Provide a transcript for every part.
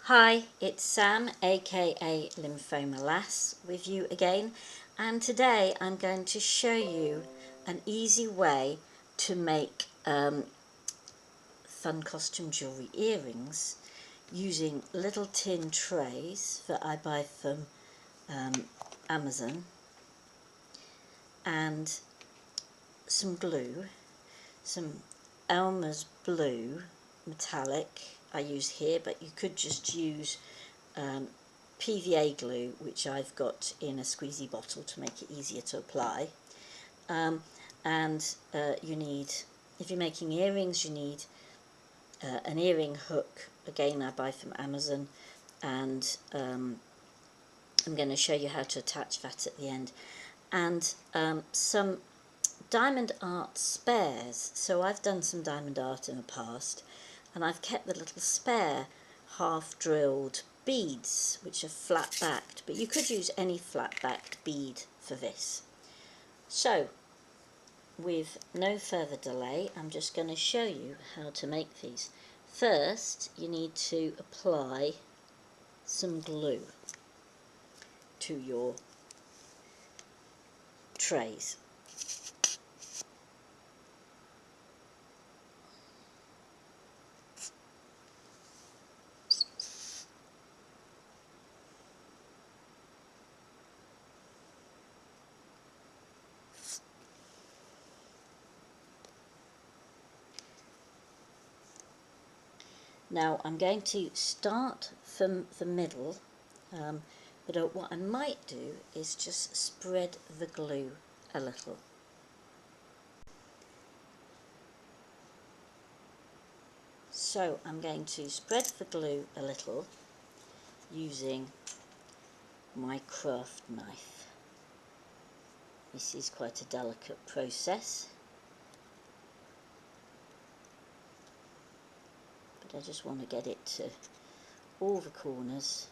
Hi, it's Sam, aka LymphomaLass, with you again, and today I'm going to show you an easy way to make fun costume jewellery earrings using little tin trays that I buy from Amazon and some glue, some Elmer's blue metallic I use here, but you could just use PVA glue, which I've got in a squeezy bottle to make it easier to apply. You need, if you're making earrings, you need an earring hook, again I buy from Amazon, and I'm going to show you how to attach that at the end, and some diamond art spares. So I've done some diamond art in the past, and I've kept the little spare half drilled beads which are flat backed, but you could use any flat backed bead for this. So with no further delay, I'm just going to show you how to make these. First, you need to apply some glue to your trays. Now I'm going to start from the middle, but what I might do is just spread the glue a little. So I'm going to spread the glue a little using my craft knife. This is quite a delicate process, but I just want to get it to all the corners.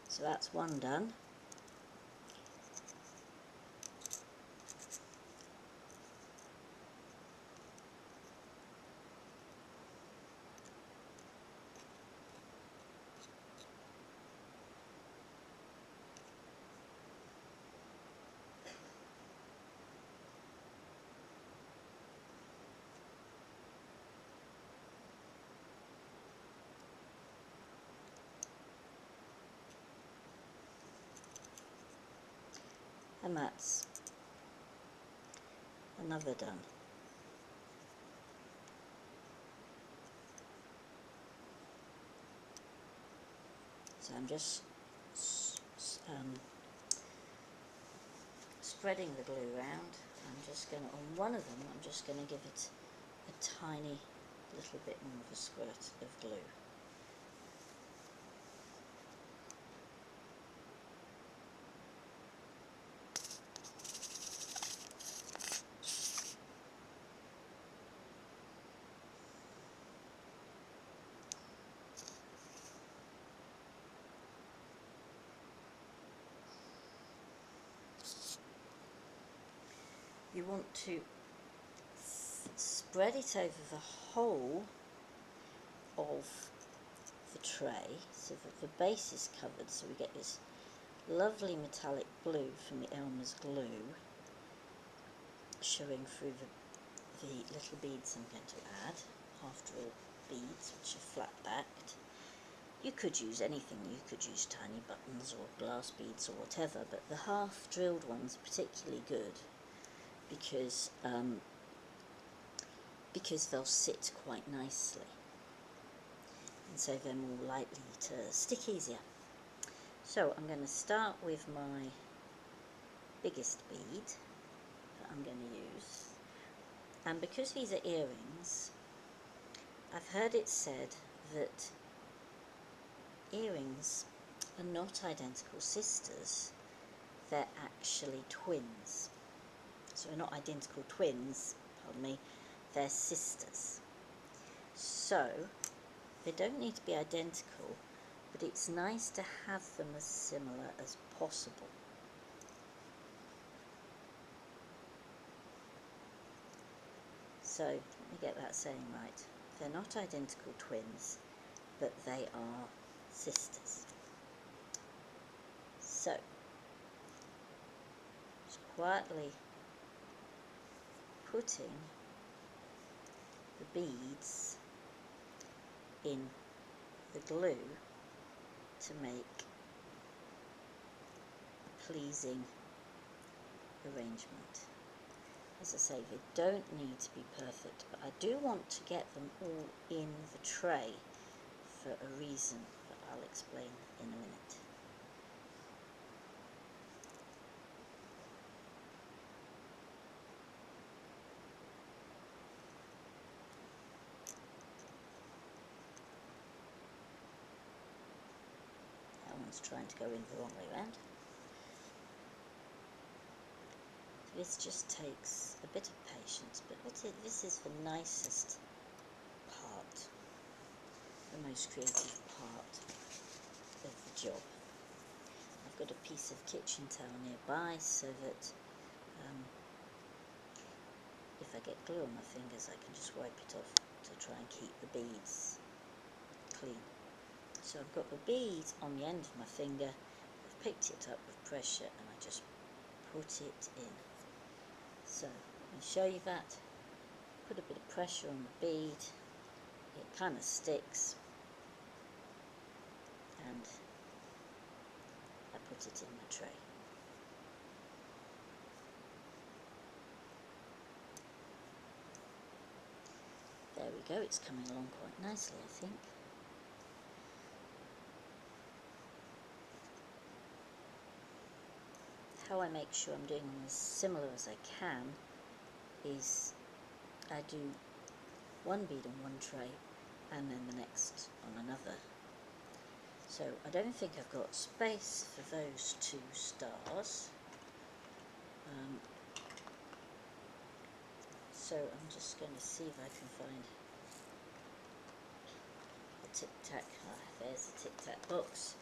So that's one done. And that's another done. So I'm just spreading the glue around. I'm just going to, on one of them, I'm just going to give it a tiny little bit more of a squirt of glue. You want to spread it over the whole of the tray so that the base is covered, so we get this lovely metallic blue from the Elmer's glue showing through the little beads I'm going to add, half drilled beads which are flat backed. You could use anything, you could use tiny buttons or glass beads or whatever, but the half drilled ones are particularly good because they'll sit quite nicely, and so they're more likely to stick easier. So I'm going to start with my biggest bead that I'm going to use, and because these are earrings, I've heard it said that earrings are not identical sisters, they're actually twins. So they're not identical twins, pardon me, they're sisters. So they don't need to be identical, but it's nice to have them as similar as possible. So let me get that saying right. They're not identical twins, but they are sisters. So just quietly putting the beads in the glue to make a pleasing arrangement. As I say, they don't need to be perfect, but I do want to get them all in the tray for a reason that I'll explain in a minute. That one's trying to go in the wrong way round. This just takes a bit of patience, but this is the nicest part, the most creative part of the job. I've got a piece of kitchen towel nearby so that if I get glue on my fingers I can just wipe it off to try and keep the beads clean. So I've got the bead on the end of my finger, I've picked it up with pressure and I just put it in. So let me show you that. Put a bit of pressure on the bead, it kind of sticks, and I put it in the tray. There we go, it's coming along quite nicely, I think. How I make sure I'm doing them as similar as I can is I do one bead on one tray and then the next on another. So I don't think I've got space for those two stars. So I'm just going to see if I can find a Tic Tac. There's a Tic Tac box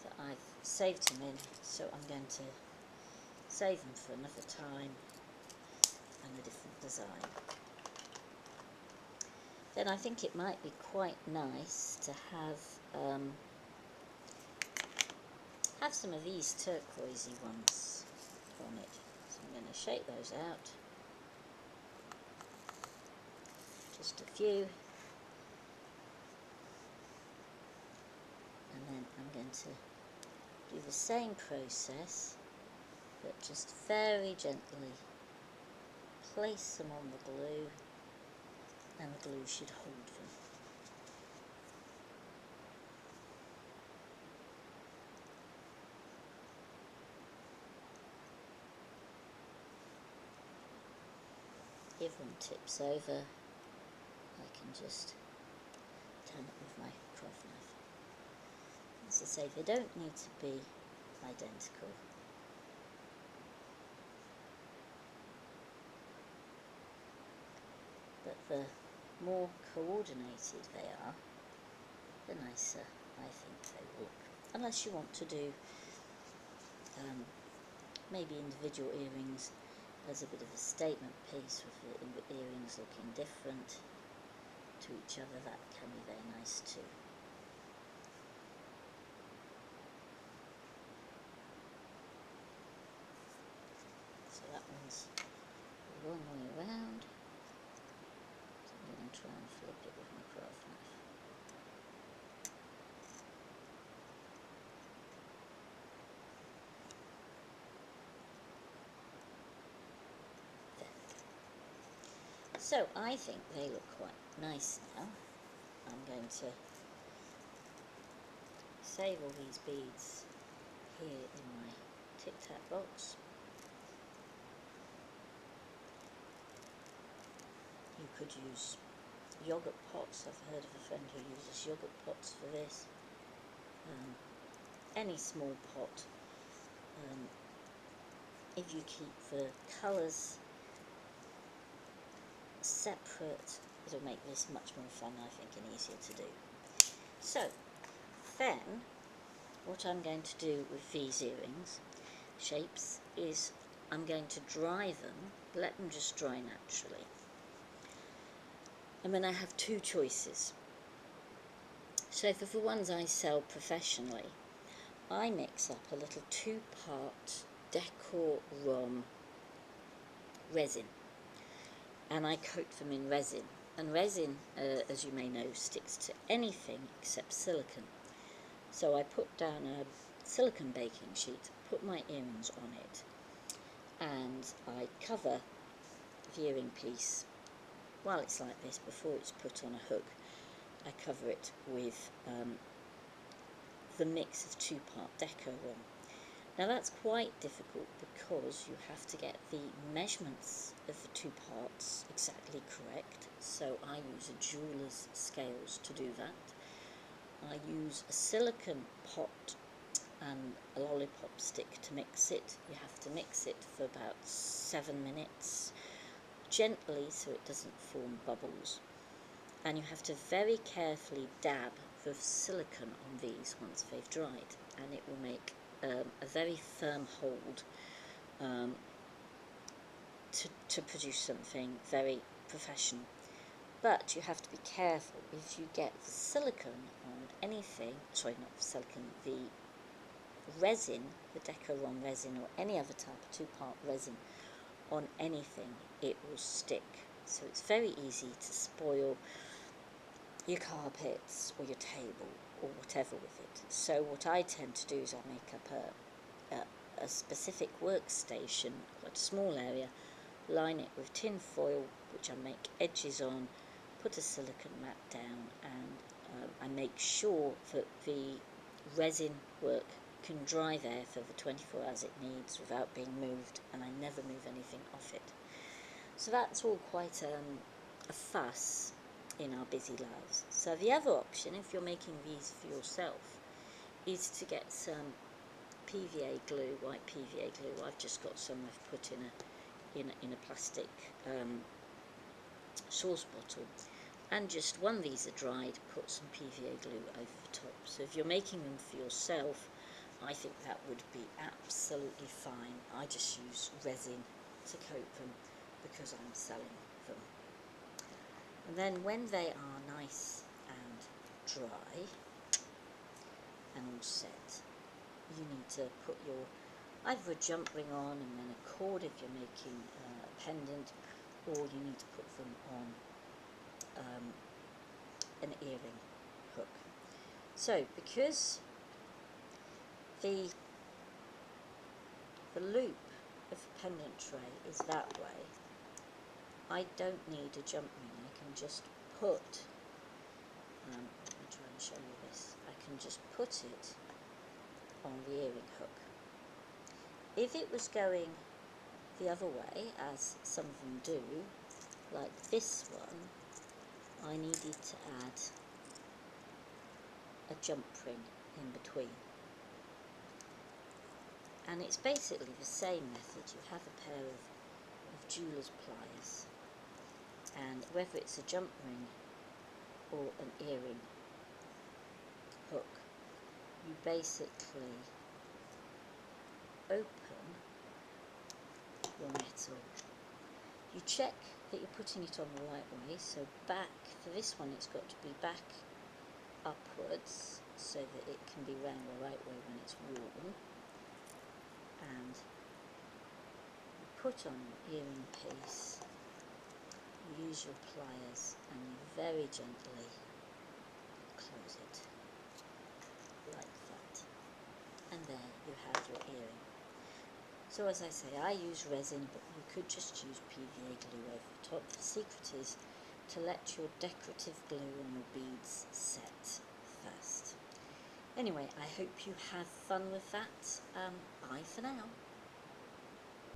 that I've saved them in, so I'm going to save them for another time and a different design. Then I think it might be quite nice to have some of these turquoisey ones on it. So I'm going to shake those out, just a few, and then I'm going to do the same process, but just very gently place them on the glue, and the glue should hold them. If one tips over, I can just turn it with my craft knife. As I say, they don't need to be identical. But the more coordinated they are, the nicer I think they will look. Unless you want to do maybe individual earrings as a bit of a statement piece with the earrings looking different to each other, that can be very nice too. So that one's the wrong way around, so I'm going to try and flip it with my craft knife. So I think they look quite nice now. I'm going to save all these beads here in my Tic Tac box. You could use yogurt pots. I've heard of a friend who uses yogurt pots for this. Any small pot. If you keep the colours separate, it'll make this much more fun, I think, and easier to do. So, then, what I'm going to do with these earrings shapes is I'm going to dry them, let them just dry naturally. And then I have two choices. So for the ones I sell professionally, I mix up a little 2-part Decor Rom resin, and I coat them in resin. And resin, as you may know, sticks to anything except silicone. So I put down a silicone baking sheet, put my earrings on it, and I cover the earring piece while it's like this before it's put on a hook. I cover it with the mix of 2-part Deco Rom. Now that's quite difficult because you have to get the measurements of the 2 parts exactly correct, so I use a jeweller's scales to do that. I use a silicone pot and a lollipop stick to mix it. You have to mix it for about 7 minutes, gently so it doesn't form bubbles. And you have to very carefully dab the silicone on these once they've dried, and it will make a very firm hold to produce something very professional. But you have to be careful. If you get the silicone on anything, sorry, not the silicone, the resin, the Deco Rom resin or any other type of 2-part resin on anything, it will stick. So it's very easy to spoil your carpets or your table or whatever with it. So what I tend to do is I make up a specific workstation, quite a small area, line it with tin foil, which I make edges on, put a silicone mat down, and I make sure that the resin work can dry there for the 24 hours it needs without being moved, and I never move anything off it. So that's all quite a fuss in our busy lives. So the other option, if you're making these for yourself, is to get some PVA glue, white PVA glue. I've just got some I've put in a plastic sauce bottle, and just when these are dried, put some PVA glue over the top. So if you're making them for yourself, I think that would be absolutely fine. I just use resin to coat them because I'm selling them. And then when they are nice and dry and all set, you need to put your either a jump ring on and then a cord if you're making a pendant, or you need to put them on an earring hook. So because the loop of the pendant tray is that way, I don't need a jump ring. I can just put, let me try and show you this, I can just put it on the earring hook. If it was going the other way, as some of them do, like this one, I needed to add a jump ring in between. And it's basically the same method. You have a pair of jeweller's pliers, and whether it's a jump ring or an earring hook, you basically open your metal. You check that you're putting it on the right way, so back, for this one it's got to be back upwards so that it can be round the right way when it's worn, and you put on your earring piece, you use your pliers and you very gently close it like that, and there you have your earring. So as I say, I use resin, but you could just use PVA glue over the top. The secret is to let your decorative glue and your beads set first. Anyway, I hope you have fun with that. Bye for now.